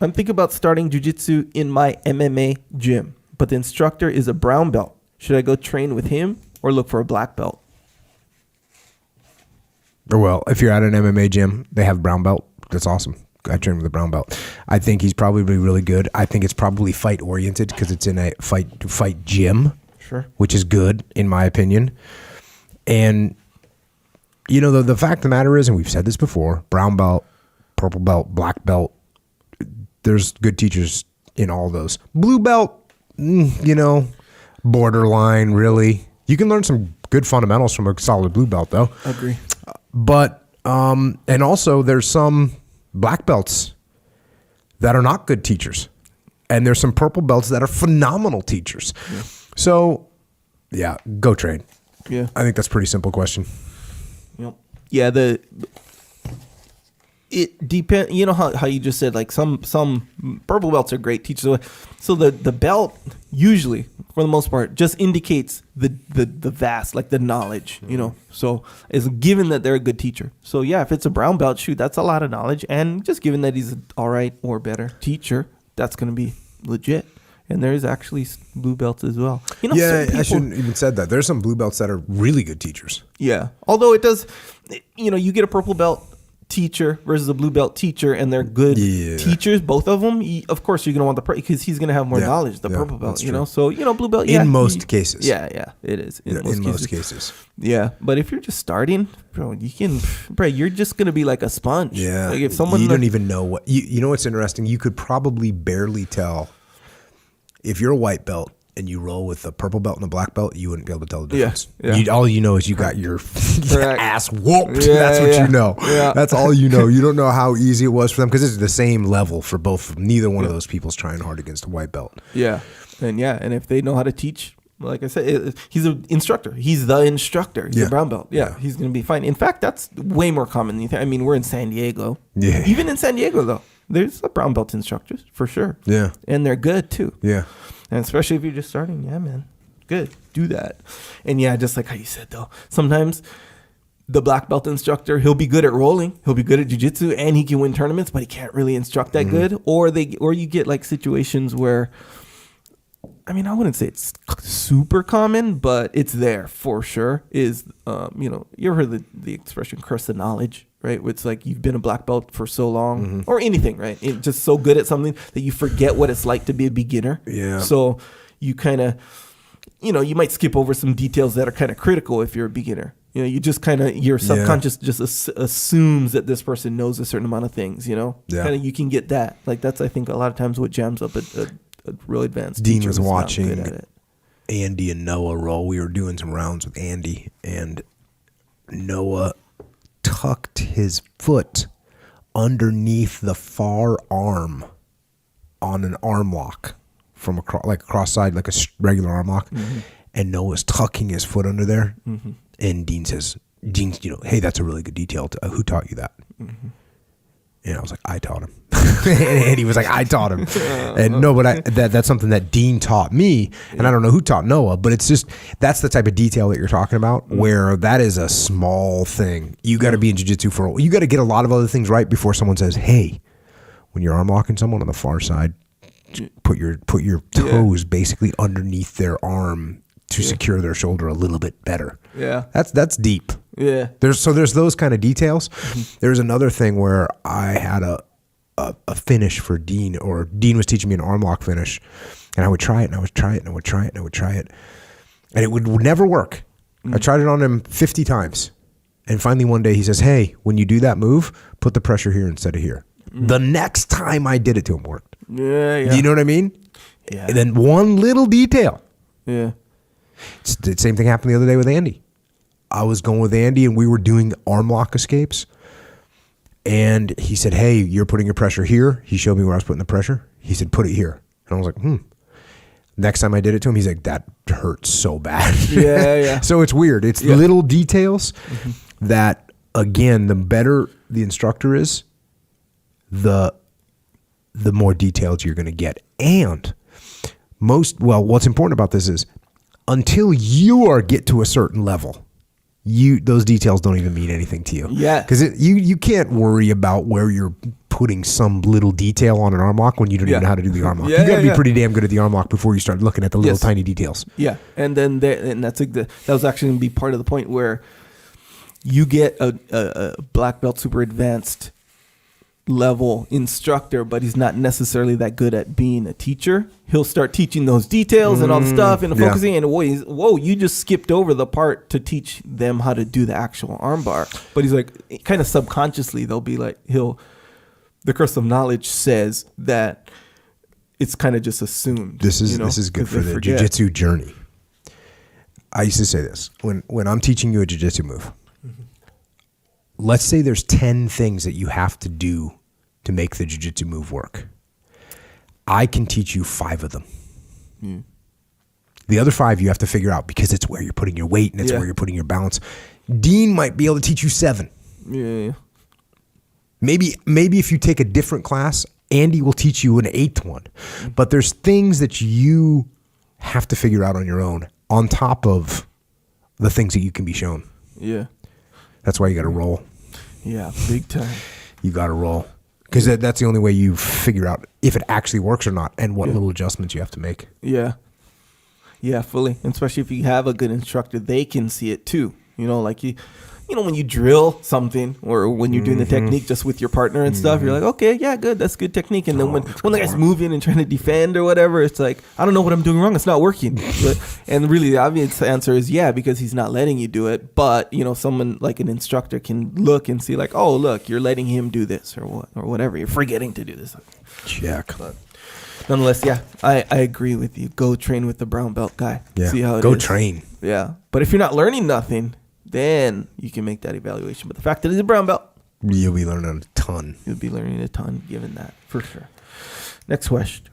I'm thinking about starting jiu-jitsu in my MMA gym, but the instructor is a brown belt. Should I go train with him or look for a black belt? Well, if you're at an MMA gym, they have brown belt. That's awesome. I train with a brown belt. I think he's probably really good. I think it's probably fight oriented because it's in a fight gym. Sure. Which is good in my opinion. And you know, the fact of the matter is, and we've said this before, brown belt, purple belt, black belt, there's good teachers in all those. Blue belt, you know, borderline really. You can learn some good fundamentals from a solid blue belt though. Agree. But and also there's some black belts that are not good teachers. And there's some purple belts that are phenomenal teachers. Yeah. So, yeah, go train. Yeah. I think that's a pretty simple question. Yep. Yeah, it depends. You know how you just said, like, some purple belts are great teachers. So the belt usually, for the most part, just indicates the vast, like the knowledge, you know. So it's given that they're a good teacher. So yeah, if it's a brown belt, shoot, that's a lot of knowledge. And just given that he's an all right or better teacher, that's going to be legit. And there's actually blue belts as well. You know, yeah, I shouldn't even said that. There's some blue belts that are really good teachers. Yeah. Although it does, you know, you get a purple belt teacher versus a blue belt teacher, and they're good teachers, both of them. Of course, you're going to want the because he's going to have more knowledge, the purple belt, you know. So, you know, blue belt, in most cases. Yeah, it is. In most cases. Yeah. But if you're just starting, bro, you're just going to be like a sponge. Yeah. Like if someone, you don't even know what, you know what's interesting? You could probably barely tell. If you're a white belt and you roll with a purple belt and a black belt, you wouldn't be able to tell the difference. Yeah. All you know is you got your ass whooped. Yeah, that's what you know. Yeah. That's all you know. You don't know how easy it was for them because it's the same level for both of them. Neither one of those people's trying hard against a white belt. Yeah. And if they know how to teach, like I said, he's an instructor. He's the instructor. He's a brown belt. Yeah. He's going to be fine. In fact, that's way more common than you think. I mean, we're in San Diego. Yeah. Even in San Diego, though. There's a brown belt instructors for sure. Yeah. And they're good too. Yeah. And especially if you're just starting, yeah, man. Good. Do that. And yeah, just like how you said though, sometimes the black belt instructor, he'll be good at rolling, he'll be good at jiu-jitsu, and he can win tournaments, but he can't really instruct that good. Or you get like situations where, I mean, I wouldn't say it's super common, but it's there for sure. Is you know, you ever heard the expression curse of knowledge? Right, it's like you've been a black belt for so long, or anything, right? It's just so good at something that you forget what it's like to be a beginner. Yeah. So you kind of, you know, you might skip over some details that are kind of critical if you're a beginner. You know, you just kind of, your subconscious just assumes that this person knows a certain amount of things. You know, kind of you can get that. Like that's, I think, a lot of times what jams up a real advanced. Dean was watching Andy and Noah roll. We were doing some rounds with Andy, and Noah tucked his foot underneath the far arm on an arm lock from like a cross side, like a regular arm lock. And Noah's tucking his foot under there. And Dean says, you know, hey, that's a really good detail. Who taught you that? And I was like, I taught him. And he was like, I taught him. And no, but that's something that Dean taught me. And I don't know who taught Noah, but it's just, that's the type of detail that you're talking about, where that is a small thing. You got to be in jiu-jitsu you got to get a lot of other things right before someone says, hey, when you're arm locking someone on the far side, put your toes basically underneath their arm to secure their shoulder a little bit better. Yeah. That's deep. Yeah. There's those kind of details. There's another thing where I had a finish for Dean, or Dean was teaching me an arm lock finish, and I would try it and I would try it and I would try it and I would try it, and it would never work. I tried it on him 50 times, and finally one day he says, hey, when you do that move, put the pressure here instead of here. The next time I did it to him worked. Yeah. You know what I mean? Yeah. And then one little detail. Yeah. The same thing happened the other day with Andy. I was going with Andy and we were doing arm lock escapes. And he said, hey, you're putting your pressure here. He showed me where I was putting the pressure. He said, put it here. And I was like, Next time I did it to him, he's like, that hurts so bad. Yeah. So it's weird. It's little details that, again, the better the instructor is, the more detailed you're going to get. And what's important about this is until you get to a certain level, those details don't even mean anything to you. Yeah. Because you can't worry about where you're putting some little detail on an arm lock when you don't even know how to do the arm lock. You got to be pretty damn good at the arm lock before you start looking at the little tiny details. Yeah, and then that's like that was actually going to be part of the point where you get a black belt super advanced level instructor, but he's not necessarily that good at being a teacher. He'll start teaching those details and all the stuff and focusing, and whoa, you just skipped over the part to teach them how to do the actual armbar. But he's like, kind of subconsciously, they'll be like, the curse of knowledge says that it's kind of just assumed. This is good for the jiu-jitsu journey. I used to say this when I'm teaching you a jiu-jitsu move. Let's say there's 10 things that you have to do to make the jiu-jitsu move work. I can teach you 5 of them. The other 5 you have to figure out because it's where you're putting your weight and it's where you're putting your balance. Dean might be able to teach you 7. Yeah. Maybe if you take a different class, Andy will teach you an 8th one. But there's things that you have to figure out on your own on top of the things that you can be shown. Yeah. That's why you got to roll. Yeah, big time. You got to roll. Because that's the only way you figure out if it actually works or not and what little adjustments you have to make. Yeah. Yeah, fully. And especially if you have a good instructor, they can see it too. You know, like when you drill something or when you're doing the technique just with your partner and stuff, you're like, okay, yeah, good. That's good technique. And then when the guy's moving and trying to defend or whatever, it's like, I don't know what I'm doing wrong. It's not working. And really the obvious answer is because he's not letting you do it. But, someone like an instructor can look and see like, oh, look, you're letting him do this or whatever. You're forgetting to do this. Check. But nonetheless, I agree with you. Go train with the brown belt guy. Yeah. See how it Go is. train. Yeah. But if you're not learning nothing, then you can make that evaluation. But the fact that it's a brown belt, you'll be learning a ton. You'll be learning a ton given that, for sure. Next question.